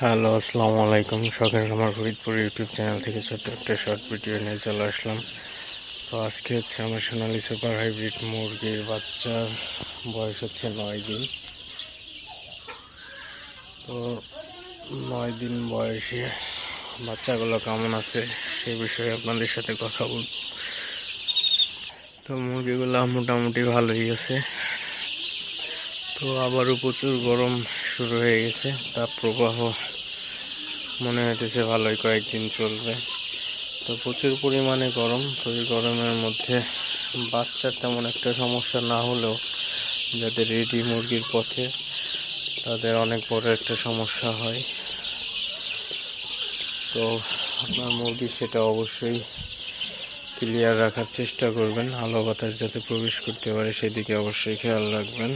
Hello, আসসালামু আলাইকুম। শখের আমার ফরিদপুর ইউটিউব চ্যানেল থেকে ছোট্ট একটা শর্ট ভিডিও নিয়ে চলে আসলাম। তো আজকে হচ্ছে আমার সোনালী সুপার হাইব্রিড মুরগির বাচ্চার বয়স হচ্ছে 9 দিন। তো 9 দিন বয়সে বাচ্চাগুলো কেমন আছে সে বিষয়ে আপনাদের সাথে কথা বলব। তো মুরগিগুলো মোটামুটি ভালোই আছে। তো আবারও প্রচুর গরম শুরু হয়ে গেছে, তাপ প্রবাহ মনে হইতেছে ভালোই কয়েকদিন চলবে। তো প্রচুর পরিমাণে গরম। তো এই গরমের মধ্যে বাচ্চার তেমন একটা সমস্যা না হলেও যাদের রেডি মুরগির পথে তাদের অনেক বড় একটা সমস্যা হয়। তো আপনার মুরগি সেটা অবশ্যই ক্লিয়ার রাখার চেষ্টা করবেন, আলো বাতাস যাতে প্রবেশ করতে পারে সেদিকে অবশ্যই খেয়াল রাখবেন।